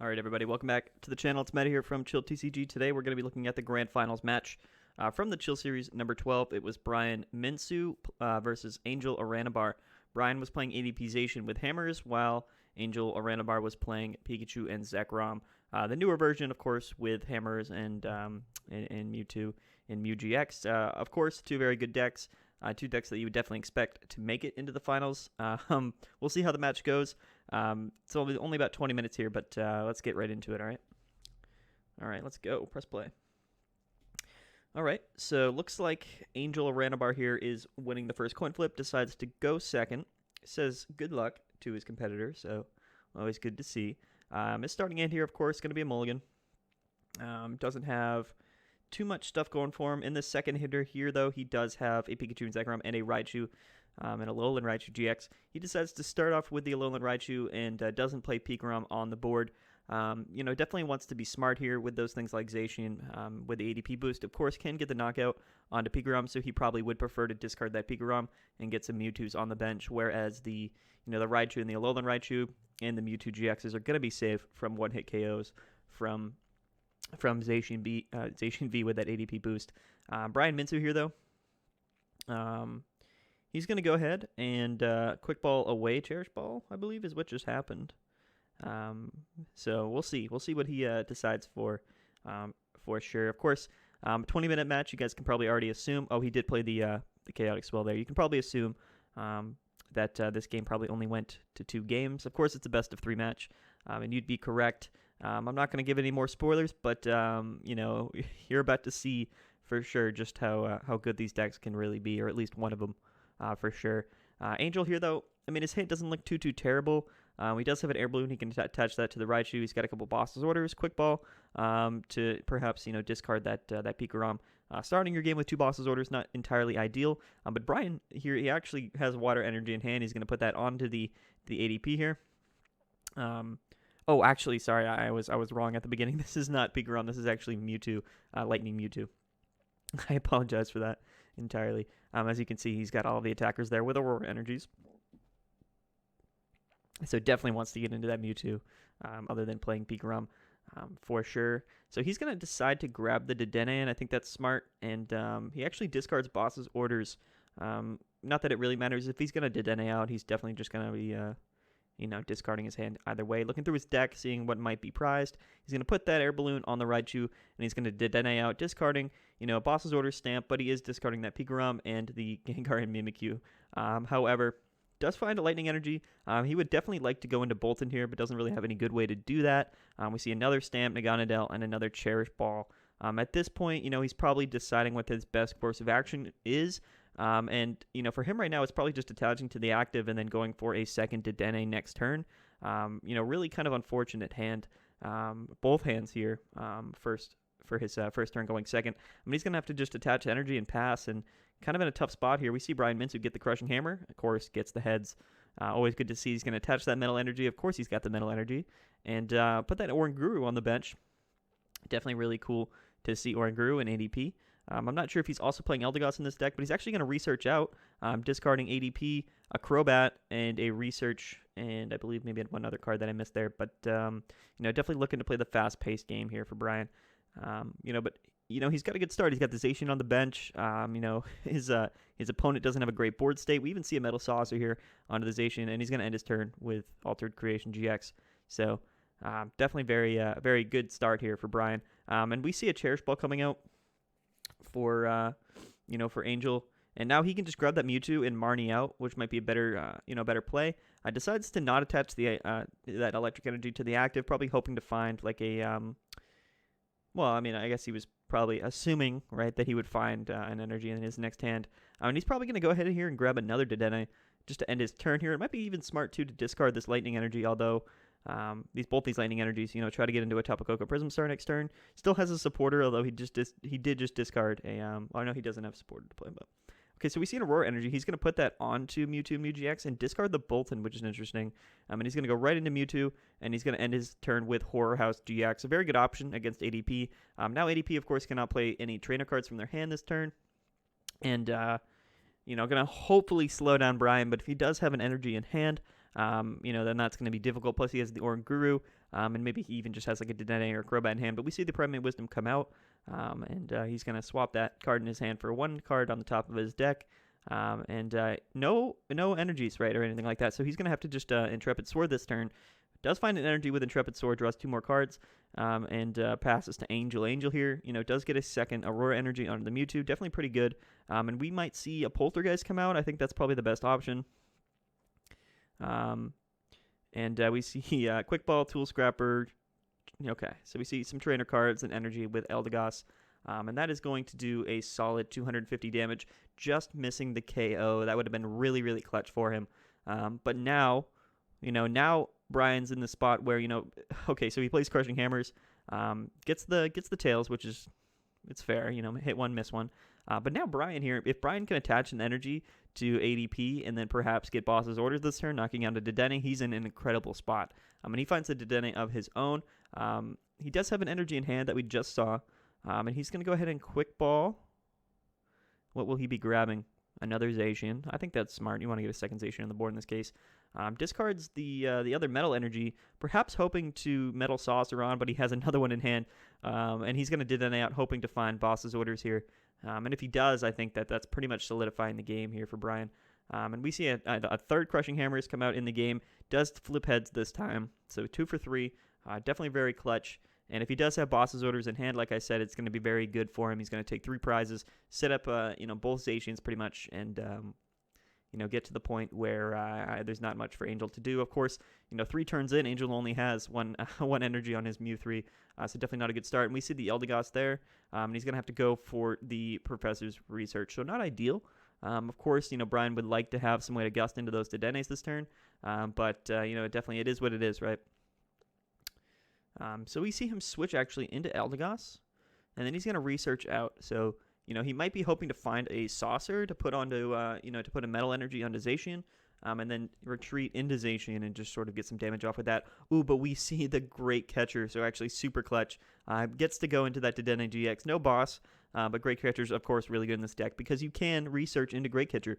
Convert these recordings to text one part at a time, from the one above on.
All right, everybody, welcome back to the channel. It's Matt here from Chill TCG. Today, we're going to be looking at the Grand Finals match from the Chill Series number 12. It was Brian Minsu versus Angel Aranibar. Brian was playing ADP Zacian with hammers, while Angel Aranibar was playing Pikachu and Zekrom. The newer version, of course, with hammers and Mewtwo and Mew-GX. Of course, two very good decks. Two decks that you would definitely expect to make it into the finals. We'll see how the match goes. It's only about 20 minutes here, but let's get right into it, all right? All right, let's go. Press play. All right, so looks like Angel Aranibar here is winning the first coin flip, decides to go second. Says good luck to his competitor, so always good to see. His starting hand here, of course, going to be a mulligan. Doesn't have too much stuff going for him. In the second hitter here, though, he does have a Pikachu and Zekrom and a Raichu and a Alolan Raichu GX. He decides to start off with the Alolan Raichu and doesn't play Pikarom on the board. Definitely wants to be smart here with those things like Zacian with the ADP boost. Of course, can get the knockout onto Pikarom, so he probably would prefer to discard that Pikarom and get some Mewtwo's on the bench, whereas the Raichu and the Alolan Raichu and the Mewtwo GXs are going to be safe from one-hit KOs from Zacian V with that ADP boost. Brian Minsu here, though. He's going to go ahead and quick ball away Cherish Ball, I believe, is what just happened. So we'll see. We'll see what he decides for sure. Of course, 20-minute match, you guys can probably already assume. Oh, he did play the Chaotic Swell there. You can probably assume that this game probably only went to 2 games. Of course, it's a best-of-3 match, and you'd be correct. I'm not going to give any more spoilers, but you're about to see for sure just how good these decks can really be, or at least one of them for sure. Angel here, though, I mean, his hit doesn't look too terrible. He does have an Air Balloon. He can attach that to the Raichu. He's got a couple Boss's Orders, Quick Ball to perhaps discard that Pikarom. Starting your game with 2 Boss's Orders, not entirely ideal. But Brian here, he actually has Water Energy in hand. He's going to put that onto the ADP here. Oh, actually, sorry, I was wrong at the beginning. This is not Pikarom. This is actually Mewtwo, Lightning Mewtwo. I apologize for that entirely. As you can see, he's got all the attackers there with Aurora Energies. So definitely wants to get into that Mewtwo, other than playing Pikarom, for sure. So he's going to decide to grab the Dedenne, and I think that's smart. And he actually discards Boss's Orders. Not that it really matters. If he's going to Dedenne out, he's definitely just going to be discarding his hand either way. Looking through his deck, seeing what might be prized. He's going to put that Air Balloon on the Raichu, and he's going to Dedenne out, discarding, Boss's Order stamp, but he is discarding that Pikarom and the Gengar and Mimikyu. However, does find a Lightning Energy. He would definitely like to go into Bolton here, but doesn't really have any good way to do that. We see another Stamp, Naganadel, and another Cherish Ball. At this point, he's probably deciding what his best course of action is. For him right now, it's probably just attaching to the active and then going for a second Dedenne next turn. Really kind of unfortunate hand. Both hands here first for his first turn going second. I mean, he's going to have to just attach energy and pass, and kind of in a tough spot here. We see Brian Minsu get the Crushing Hammer. Of course, gets the heads. Always good to see. He's going to attach that Metal Energy. Of course, he's got the Metal Energy. And put that Oranguru on the bench. Definitely really cool to see Oranguru and ADP. I'm not sure if he's also playing Eldegoss in this deck, but he's actually going to research out, discarding ADP, a Crobat, and a Research, and I believe maybe one other card that I missed there. But, definitely looking to play the fast-paced game here for Brian. He's got a good start. He's got the Zacian on the bench. His opponent doesn't have a great board state. We even see a Metal Saucer here onto the Zacian, and he's going to end his turn with Altered Creation GX. So, definitely very good start here for Brian. And we see a Cherish Ball coming out for Angel, and now he can just grab that Mewtwo and Marnie out, which might be a better play. Decides to not attach the that Electric Energy to the active, probably hoping to find like a I guess he was probably assuming, right, that he would find an energy in his next hand. And he's probably going to go ahead here and grab another Dedenne just to end his turn here. It might be even smart too to discard this Lightning Energy, although both these Lightning Energies, try to get into a Tapu Koko Prism Star next turn. Still has a supporter, although he did just discard a no, he doesn't have supporter to play, but okay, so we see an Aurora Energy. He's going to put that onto Mewtwo, Mew-GX, and discard the Bolton, which is interesting. And he's going to go right into Mewtwo, and he's going to end his turn with Horror House GX. A very good option against ADP. Now ADP, of course, cannot play any trainer cards from their hand this turn. And, going to hopefully slow down Brian, but if he does have an energy in hand, then that's going to be difficult. Plus, he has the Oranguru, and maybe he even just has like a Dedenne or a Crobat in hand. But we see the Primate Wisdom come out, and he's going to swap that card in his hand for one card on the top of his deck. No energies, right, or anything like that. So he's going to have to just Intrepid Sword this turn. Does find an energy with Intrepid Sword, draws 2 more cards, and passes to Angel. Angel here, does get a second Aurora energy onto the Mewtwo. Definitely pretty good. And we might see a Poltergeist come out. I think that's probably the best option. We see Quick Ball, Tool Scrapper. Okay, so we see some trainer cards and energy with Eldegoss. And that is going to do a solid 250 damage, just missing the KO. That would have been really, really clutch for him. But now, now Brian's in the spot where, okay, so he plays Crushing Hammers, gets the tails, which is, it's fair, hit one, miss one. But now Brian here, if Brian can attach an energy to ADP and then perhaps get Boss's Orders this turn, knocking out a Dedenne, he's in an incredible spot. And he finds a Dedenne of his own. He does have an energy in hand that we just saw. And he's going to go ahead and Quick Ball. What will he be grabbing? Another Zacian. I think that's smart. You want to get a second Zacian on the board in this case. Discards the other Metal Energy, perhaps hoping to Metal Saucer on, but he has another one in hand. And he's going to Dedenne out, hoping to find Boss's Orders here. And if he does, I think that's pretty much solidifying the game here for Brian. And we see a third Crushing Hammers come out in the game. Does flip heads this time. So 2 for 3. Definitely very clutch. And if he does have Boss's Orders in hand, like I said, it's going to be very good for him. He's going to take 3 prizes, set up, both Zacians pretty much, and, get to the point where there's not much for Angel to do. Of course, 3 turns in, Angel only has one energy on his Mew 3, so definitely not a good start. And we see the Eldegoss there, and he's going to have to go for the Professor's Research. So not ideal. Of course, Brian would like to have some way to gust into those Dedennes this turn, but definitely it is what it is, right? So we see him switch actually into Eldegoss, and then he's going to research out. So, he might be hoping to find a Saucer to put onto, to put a Metal Energy onto Zacian, and then retreat into Zacian and just sort of get some damage off with that. Ooh, but we see the Great Catcher, so actually super clutch. Gets to go into that Dedenne-GX. No boss, but Great Catcher's, of course, really good in this deck because you can research into Great Catcher.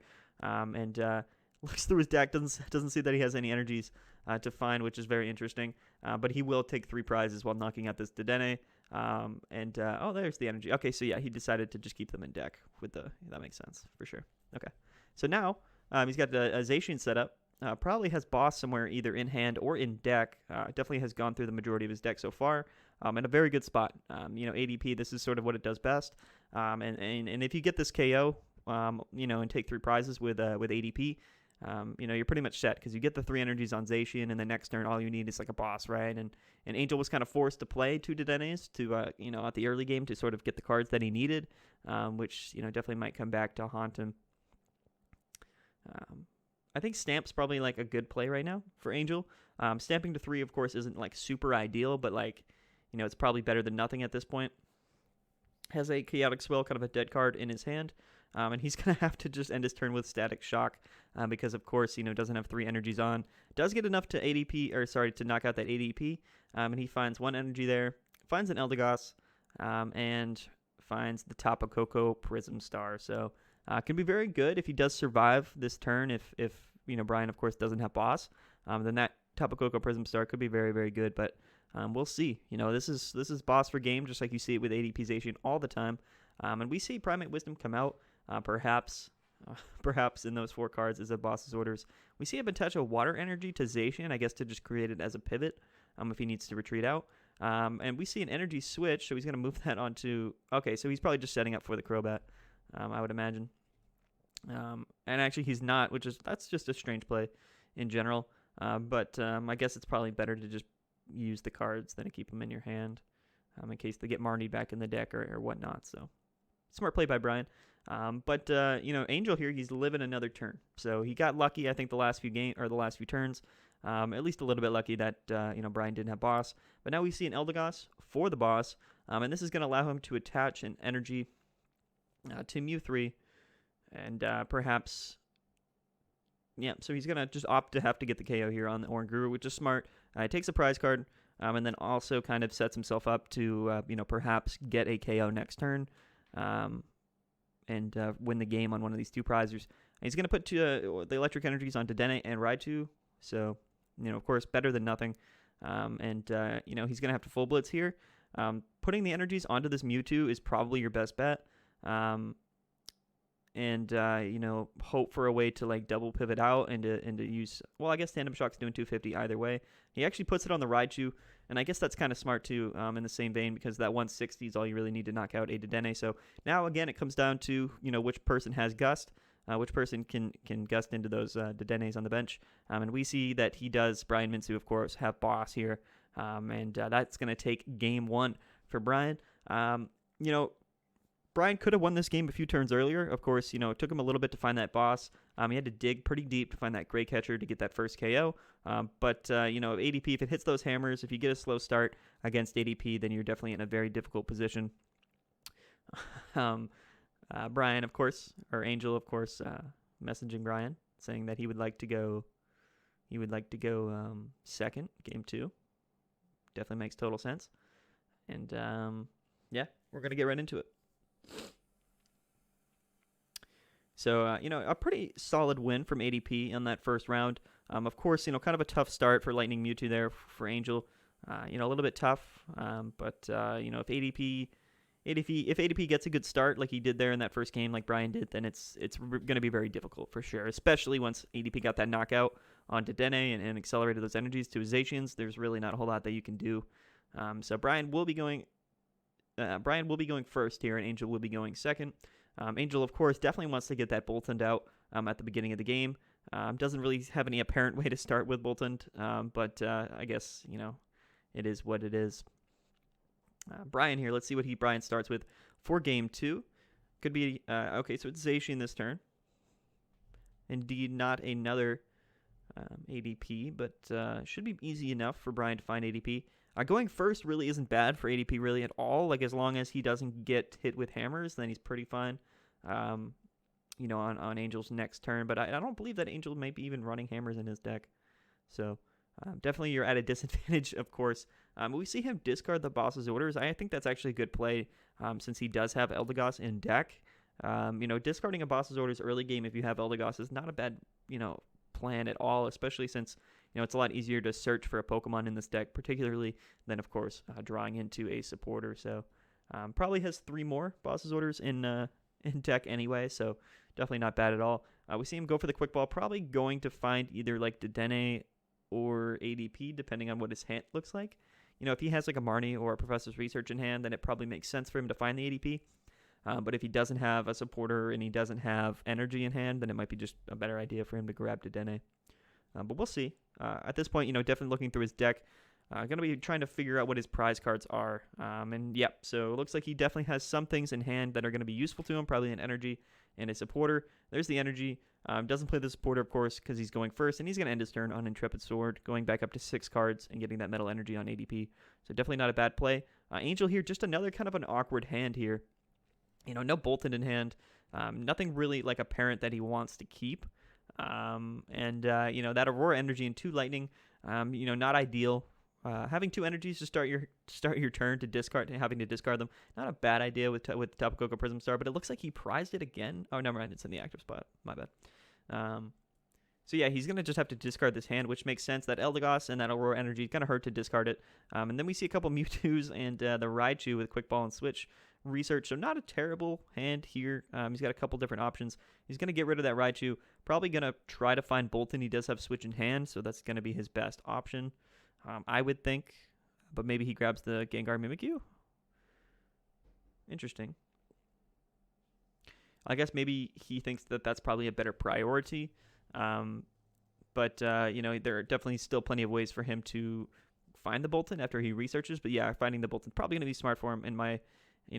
Looks through his deck, doesn't see that he has any energies to find, which is very interesting. But he will take 3 prizes while knocking out this Dedenne. There's the energy. Okay, so yeah, he decided to just keep them in deck with that makes sense for sure. Okay, so now he's got a Zacian set up. Probably has Boss somewhere either in hand or in deck. Definitely has gone through the majority of his deck so far. In a very good spot. ADP, this is sort of what it does best. And if you get this KO, and take 3 prizes with ADP, you're pretty much set because you get the 3 energies on Zacian, and the next turn all you need is like a boss, right? And Angel was kind of forced to play 2 Dedennes to, at the early game to sort of get the cards that he needed, which, definitely might come back to haunt him. I think Stamp's probably like a good play right now for Angel. Stamping to 3, of course, isn't like super ideal, but like, it's probably better than nothing at this point. Has a Chaotic Swell, kind of a dead card in his hand. And he's going to have to just end his turn with Static Shock because, of course, doesn't have 3 energies on. Does get enough to to knock out that ADP. And he finds 1 energy there, finds an Eldegoss, and finds the Tapu Koko Prism Star. So can be very good if he does survive this turn. If Brian, of course, doesn't have Boss, then that Tapu Koko Prism Star could be very, very good. But we'll see. This is Boss for game, just like you see it with ADP Zacian all the time. And we see Primate Wisdom come out. Perhaps in those 4 cards is a Boss's Orders. We see a potential Water Energy to Zacian, I guess, to just create it as a pivot if he needs to retreat out. And we see an Energy Switch, so he's going to move that onto... Okay, so he's probably just setting up for the Crobat, I would imagine. And actually he's not, that's just a strange play in general. But I guess it's probably better to just use the cards than to keep them in your hand in case they get Marnie back in the deck or whatnot. So smart play by Brian. Angel here, he's living another turn. So he got lucky, I think, the last few turns. At least a little bit lucky that, Brian didn't have Boss. But now we see an Eldegoss for the Boss. And this is going to allow him to attach an energy to Mew 3. And perhaps... Yeah, so he's going to just opt to have to get the KO here on the Oranguru, which is smart. He takes a prize card, and then also kind of sets himself up to, perhaps get a KO next turn. And win the game on one of these 2 prizes. And he's going to put the electric energies on Dedenne and Raichu. So, of course, better than nothing. And he's going to have to full blitz here. Putting the energies onto this Mewtwo is probably your best bet. Hope for a way to like double pivot out and to use, well, I guess Tandem Shock's doing 250 either way. He actually puts it on the Raichu, and I guess that's kind of smart too, in the same vein, because that 160 is all you really need to knock out a Dedenne. So now again, it comes down to, which person has Gust, which person can Gust into those Dedennes on the bench. And we see that he does. Brian Minsu, of course, have Boss here, and that's going to take game 1 for Brian. Brian could have won this game a few turns earlier. Of course, it took him a little bit to find that boss. He had to dig pretty deep to find that Great Catcher to get that first KO. But ADP, if it hits those hammers, if you get a slow start against ADP, then you're definitely in a very difficult position. Brian, of course, or Angel, of course, messaging Brian, saying that he would like to go second, game 2. Definitely makes total sense. And, we're going to get right into it. So, a pretty solid win from ADP in that first round. Of course, kind of a tough start for Lightning Mewtwo there for Angel. A little bit tough. But if ADP gets a good start like he did there in that first game, like Brian did, then it's going to be very difficult for sure. Especially once ADP got that knockout on Dedenne and accelerated those energies to his Zacians. There's really not a whole lot that you can do. So Brian will be going first here, and Angel will be going second. Angel, of course, definitely wants to get that Boltund out at the beginning of the game. Doesn't really have any apparent way to start with Boltund, but I guess, it is what it is. Brian here, let's see what Brian starts with for game 2. Could be, okay, so it's Zacian this turn. Indeed, not another ADP, but should be easy enough for Brian to find ADP. Going first really isn't bad for ADP really at all. Like, as long as he doesn't get hit with hammers, then he's pretty fine, on Angel's next turn. But I don't believe that Angel may be even running hammers in his deck. So definitely you're at a disadvantage, of course. We see him discard the boss's orders. I think that's actually a good play since he does have Eldegoss in deck. Discarding a boss's orders early game if you have Eldegoss is not a bad, plan at all, especially since it's a lot easier to search for a Pokemon in this deck, particularly than, of course, drawing into a supporter. So probably has 3 more boss's orders in deck anyway, so definitely not bad at all. We see him go for the quick ball, probably going to find either like Dedenne or ADP, depending on what his hand looks like. If he has like a Marnie or a Professor's Research in hand, then it probably makes sense for him to find the ADP. But if he doesn't have a supporter and he doesn't have energy in hand, then it might be just a better idea for him to grab Dedenne. But we'll see. At this point, definitely looking through his deck. Going to be trying to figure out what his prize cards are. So it looks like he definitely has some things in hand that are going to be useful to him, probably an energy and a supporter. There's the energy. Doesn't play the supporter, of course, because he's going first, and he's going to end his turn on Intrepid Sword, going back up to 6 cards and getting that metal energy on ADP. So definitely not a bad play. Angel here, just another kind of an awkward hand here. No Boltund in hand. Nothing really like apparent that he wants to keep. That Aurora energy and 2 lightning, not ideal. Having 2 energies to start your turn to discard, having to discard them, not a bad idea with Tapu Koko Prism Star, but it looks like he prized it again. Oh, never mind, it's in the active spot. My bad. So yeah, he's gonna just have to discard this hand, which makes sense. That Eldegoss and that Aurora energy kind of hurt to discard it. And then we see a couple Mewtwo's and the Raichu with Quick Ball and Switch Research. So not a terrible hand here. He's got a couple different options. He's gonna get rid of that Raichu. Probably gonna try to find Boltund. He does have Switch in hand, so that's gonna be his best option. I would think, but maybe he grabs the Gengar Mimikyu. Interesting. I guess maybe he thinks that that's probably a better priority. But there are definitely still plenty of ways for him to find the Boltund after he researches. But yeah, finding the Boltund probably going to be smart for him in my,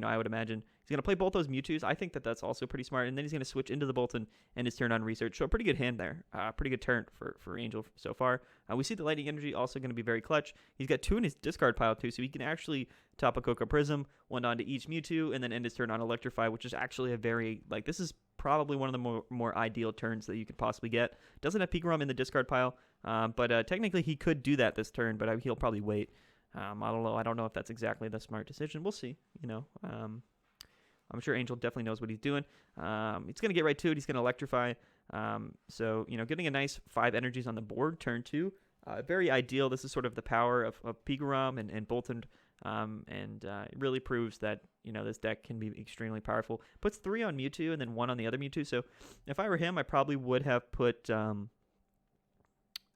I would imagine. He's going to play both those Mewtwo's. I think that that's also pretty smart. And then he's going to switch into the Boltund and his turn on research. So a pretty good hand there. Pretty good turn for Angel so far. We see the Lightning Energy also going to be very clutch. He's got 2 in his discard pile too, so he can actually top a Koko Prism, 1 onto each Mewtwo, and then end his turn on Electrify, which is actually a very, this is probably one of the more ideal turns that you could possibly get. Doesn't have Pikarom in the discard pile, but technically he could do that this turn, but he'll probably wait. I don't know. I don't know if that's exactly the smart decision. We'll see. I'm sure Angel definitely knows what he's doing. He's going to get right to it. He's going to Electrify. So, getting a nice 5 energies on the board, turn 2, very ideal. This is sort of the power of Piguram and Boltund, and it really proves that, this deck can be extremely powerful. Puts 3 on Mewtwo and then 1 on the other Mewtwo. So if I were him, I probably would have put...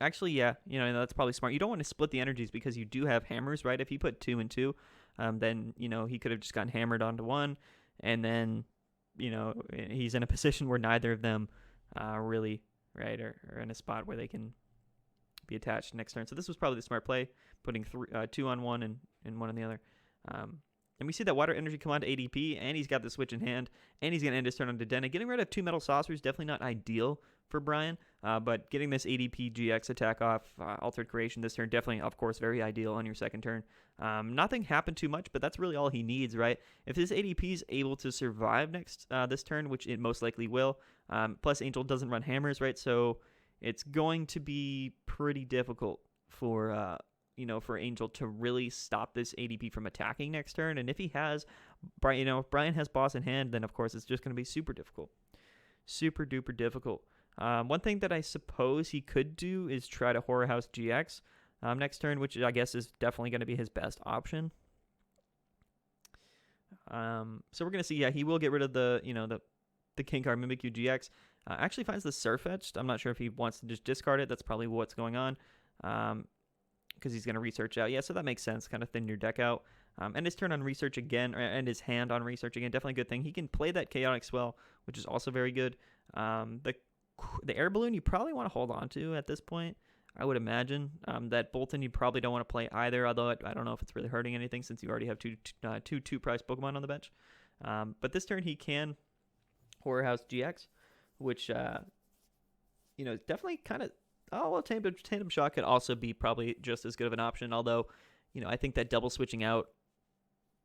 Actually, yeah, that's probably smart. You don't want to split the energies because you do have hammers, right? If he put 2 and 2, then, he could have just gotten hammered onto 1, and then, he's in a position where neither of them really, right, are in a spot where they can be attached next turn. So this was probably the smart play, putting 2 on 1 and 1 on the other. And we see that Water Energy come on to ADP, and he's got the switch in hand, and he's going to end his turn on Dedenne. Getting rid of 2 Metal Saucers, definitely not ideal for Brian, but getting this ADP GX attack off, Altered Creation this turn, definitely, of course, very ideal on your second turn. Nothing happened too much, but that's really all he needs, right? If this ADP is able to survive this turn, which it most likely will, plus Angel doesn't run hammers, right? So it's going to be pretty difficult for... for Angel to really stop this ADP from attacking next turn. And if he has, if Brian has boss in hand, then of course it's just going to be super difficult. Super duper difficult. One thing that I suppose he could do is try to Horror House GX next turn, which I guess is definitely going to be his best option. So we're going to see, he will get rid of the King card, Mimikyu GX. Actually finds the Surfetched. I'm not sure if he wants to just discard it. That's probably what's going on. Because he's going to research out. Yeah, so that makes sense. Kind of thin your deck out. And his turn on research again, and his hand on research again, definitely a good thing. He can play that Chaotic Swell, which is also very good. The Air Balloon you probably want to hold on to at this point, I would imagine. That Boltund you probably don't want to play either, although I don't know if it's really hurting anything since you already have two price Pokemon on the bench. But this turn he can Horror House GX, which, definitely kind of... Oh, well, Tandem Shock could also be probably just as good of an option, although, I think that double switching out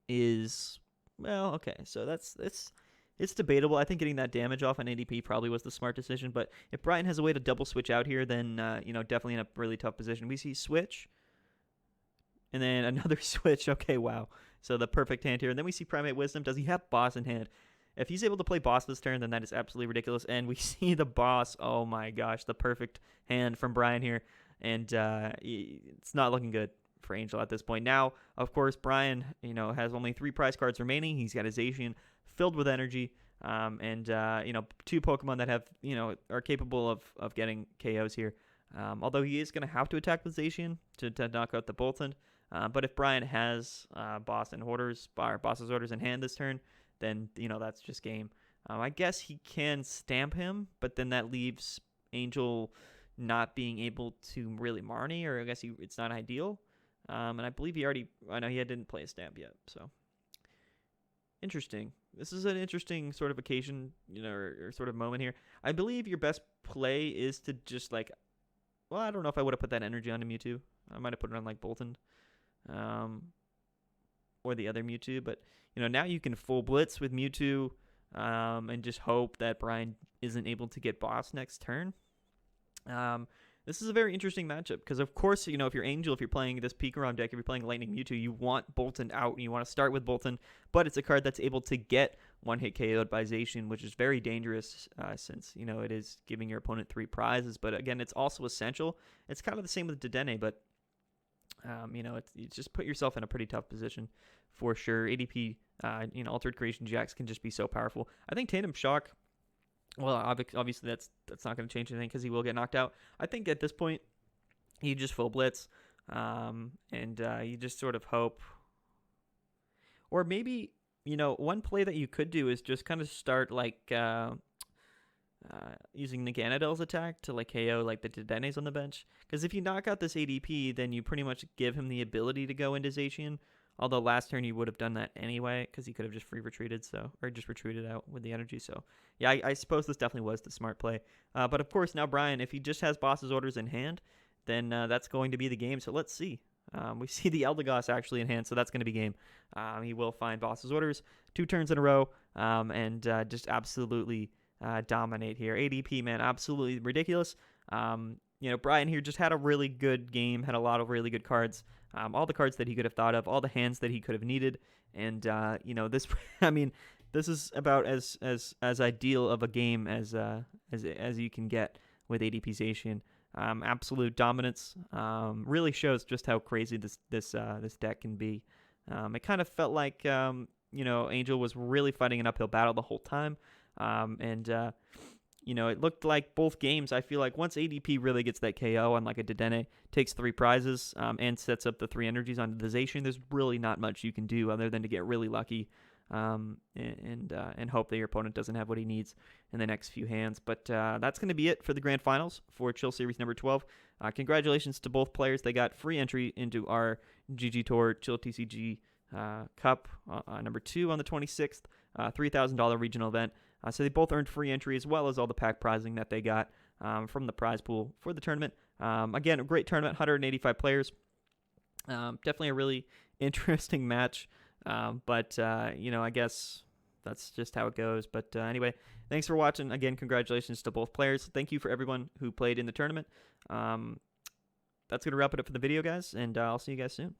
is, well, okay, so it's debatable. I think getting that damage off on ADP probably was the smart decision, but if Brian has a way to double switch out here, then, definitely in a really tough position. We see switch, and then another switch. Okay, wow. So the perfect hand here, and then we see Primate Wisdom. Does he have boss in hand? If he's able to play boss this turn, then that is absolutely ridiculous. And we see the boss. Oh my gosh, the perfect hand from Brian here. And it's not looking good for Angel at this point. Now, of course, Brian, has only 3 prize cards remaining. He's got a Zacian filled with energy. And 2 Pokemon that have, are capable of getting KOs here. Although he is going to have to attack with Zacian to knock out the Boltund. But if Brian has boss's orders in hand this turn, then, that's just game. I guess he can stamp him, but then that leaves Angel not being able to really Marnie, or I guess it's not ideal. And I believe I know he didn't play a stamp yet, so. Interesting. This is an interesting sort of occasion, or sort of moment here. I believe your best play is to just, I don't know if I would have put that energy onto Mewtwo. I might have put it on, Boltund. Or the other Mewtwo, but now you can full blitz with Mewtwo, and just hope that Brian isn't able to get boss next turn. This is a very interesting matchup because, of course, if you're Angel, if you're playing this Pikarom deck, if you're playing Lightning Mewtwo, you want Boltund out, and you want to start with Boltund, but it's a card that's able to get one-hit KO'd by Zacian, which is very dangerous since, it is giving your opponent 3 prizes, but again, it's also essential. It's kind of the same with Dedenne, but you just put yourself in a pretty tough position for sure. ADP, Altered Creation GX can just be so powerful. I think Tandem Shock, well, obviously that's not going to change anything because he will get knocked out. I think at this point, you just full blitz, and you just sort of hope. Or maybe, one play that you could do is just kind of start using Naganadell's attack to KO the Dedennes on the bench. Because if you knock out this ADP, then you pretty much give him the ability to go into Zacian. Although last turn you would have done that anyway, because he could have just free retreated, or just retreated out with the energy. So yeah, I suppose this definitely was the smart play. But of course now Brian, if he just has boss's orders in hand, then that's going to be the game. So let's see. We see the Eldegoss actually in hand, so that's going to be game. He will find boss's orders 2 turns in a row, and just absolutely dominate here. ADP, man, absolutely ridiculous. Brian here just had a really good game, had a lot of really good cards, all the cards that he could have thought of, all the hands that he could have needed, and this, this is about as ideal of a game as you can get with ADP Zacian. Absolute dominance. Really shows just how crazy this deck can be. It kind of felt like Angel was really fighting an uphill battle the whole time, and it looked like both games. I feel like once ADP really gets that KO on like a Dedenne, takes 3 prizes, and sets up the 3 energies onto the Zacian, there's really not much you can do other than to get really lucky, and hope that your opponent doesn't have what he needs in the next few hands. But that's going to be it for the grand finals for Chill Series number 12. Congratulations to both players. They got free entry into our GGtoor Chill TCG Cup number 2 on the 26th, $3,000 regional event. So they both earned free entry as well as all the pack prizing that they got from the prize pool for the tournament. Again, a great tournament, 185 players. Definitely a really interesting match. But I guess that's just how it goes. But anyway, thanks for watching. Again, congratulations to both players. Thank you for everyone who played in the tournament. That's going to wrap it up for the video, guys, and I'll see you guys soon.